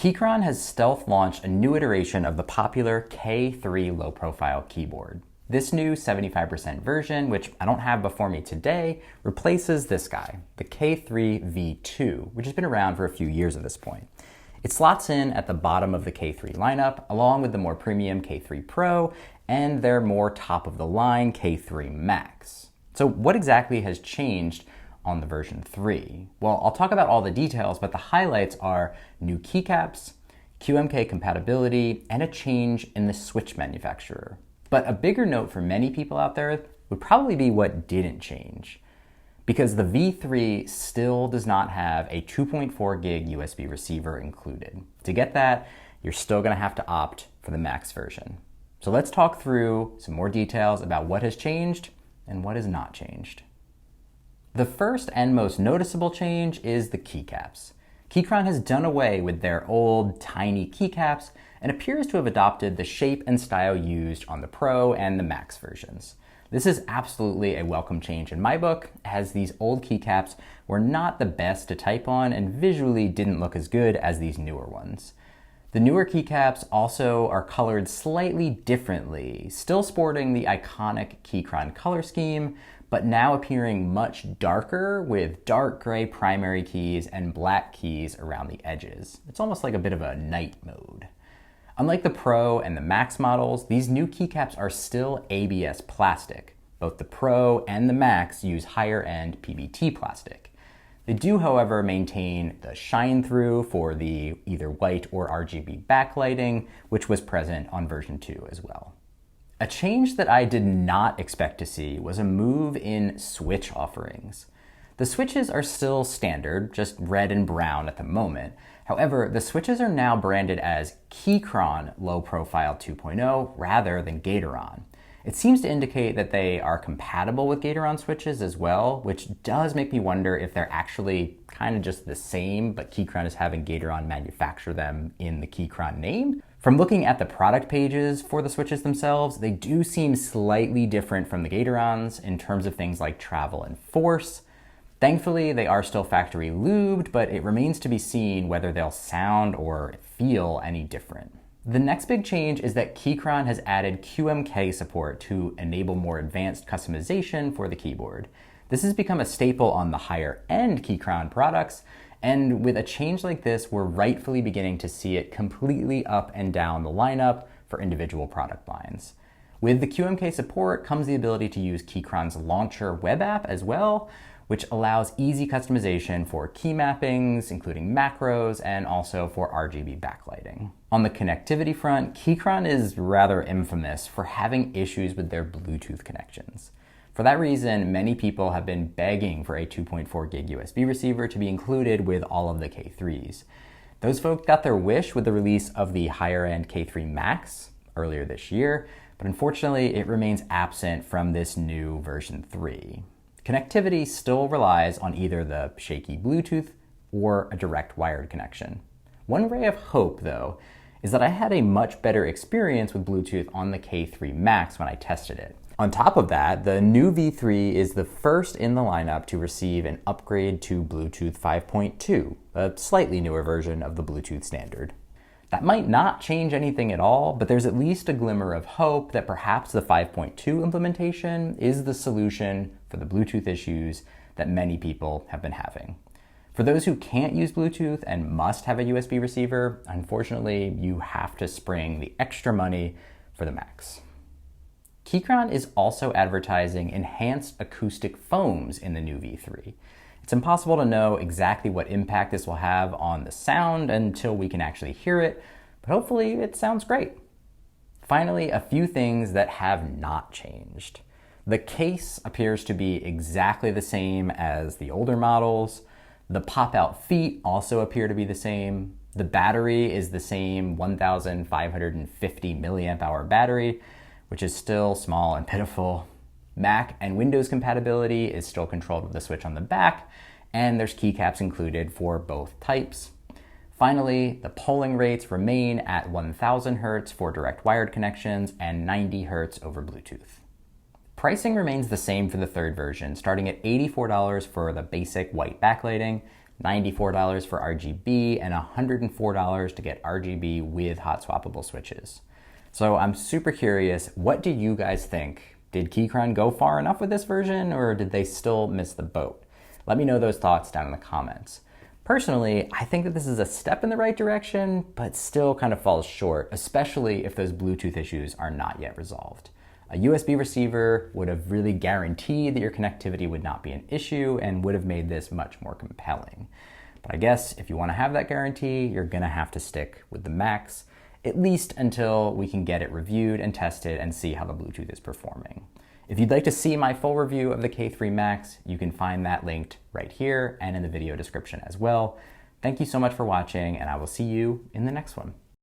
Keychron has stealth launched a new iteration of the popular K3 low-profile keyboard. This new 75% version, which I don't have before me today, replaces this guy, the K3 V2, which has been around for a few years at this point. It slots in at the bottom of the K3 lineup, along with the more premium K3 Pro and their more top-of-the-line K3 Max. So what exactly has changed on the version 3? Well, I'll talk about all the details, but the highlights are new keycaps, QMK compatibility, and a change in the switch manufacturer. But a bigger note for many people out there would probably be what didn't change, because the V3 still does not have a 2.4 gig USB receiver included. To get that, you're still going to have to opt for the Max version. So let's talk through some more details about what has changed and what has not changed. The first and most noticeable change is the keycaps. Keychron has done away with their old, tiny keycaps and appears to have adopted the shape and style used on the Pro and the Max versions. This is absolutely a welcome change in my book, as these old keycaps were not the best to type on and visually didn't look as good as these newer ones. The newer keycaps also are colored slightly differently, still sporting the iconic Keychron color scheme, but now appearing much darker with dark gray primary keys and black keys around the edges. It's almost like a bit of a night mode. Unlike the Pro and the Max models, these new keycaps are still ABS plastic. Both the Pro and the Max use higher-end PBT plastic. They do, however, maintain the shine-through for the either white or RGB backlighting, which was present on version 2 as well. A change that I did not expect to see was a move in switch offerings. The switches are still standard, just red and brown at the moment. However, the switches are now branded as Keychron Low Profile 2.0 rather than Gateron. It seems to indicate that they are compatible with Gateron switches as well, which does make me wonder if they're actually kind of just the same, but Keychron is having Gateron manufacture them in the Keychron name. From looking at the product pages for the switches themselves, they do seem slightly different from the Gaterons in terms of things like travel and force. Thankfully, they are still factory lubed, but it remains to be seen whether they'll sound or feel any different. The next big change is that Keychron has added QMK support to enable more advanced customization for the keyboard. This has become a staple on the higher-end Keychron products, and with a change like this, we're rightfully beginning to see it completely up and down the lineup for individual product lines. With the QMK support comes the ability to use Keychron's launcher web app as well, which allows easy customization for key mappings, including macros, and also for RGB backlighting. On the connectivity front, Keychron is rather infamous for having issues with their Bluetooth connections. For that reason, many people have been begging for a 2.4 gig USB receiver to be included with all of the K3s. Those folks got their wish with the release of the higher-end K3 Max earlier this year, but unfortunately it remains absent from this new version 3. Connectivity still relies on either the shaky Bluetooth or a direct wired connection. One ray of hope, though, is that I had a much better experience with Bluetooth on the K3 Max when I tested it. On top of that, the new V3 is the first in the lineup to receive an upgrade to Bluetooth 5.2, a slightly newer version of the Bluetooth standard. That might not change anything at all, but there's at least a glimmer of hope that perhaps the 5.2 implementation is the solution for the Bluetooth issues that many people have been having. For those who can't use Bluetooth and must have a USB receiver, unfortunately, you have to spring the extra money for the Max. Keychron is also advertising enhanced acoustic foams in the new V3. It's impossible to know exactly what impact this will have on the sound until we can actually hear it, but hopefully it sounds great. Finally, a few things that have not changed. The case appears to be exactly the same as the older models. The pop-out feet also appear to be the same. The battery is the same 1,550 milliamp hour battery, which is still small and pitiful. Mac and Windows compatibility is still controlled with the switch on the back, and there's keycaps included for both types. Finally, the polling rates remain at 1,000 Hz for direct wired connections and 90 Hz over Bluetooth. Pricing remains the same for the third version, starting at $84 for the basic white backlighting, $94 for RGB, and $104 to get RGB with hot swappable switches. So I'm super curious, what do you guys think? Did Keychron go far enough with this version, or did they still miss the boat? Let me know those thoughts down in the comments. Personally, I think that this is a step in the right direction, but still kind of falls short, especially if those Bluetooth issues are not yet resolved. A USB receiver would have really guaranteed that your connectivity would not be an issue and would have made this much more compelling. But I guess if you want to have that guarantee, you're going to have to stick with the Max, at least until we can get it reviewed and tested and see how the Bluetooth is performing. If you'd like to see my full review of the K3 Max, you can find that linked right here and in the video description as well. Thank you so much for watching, and I will see you in the next one.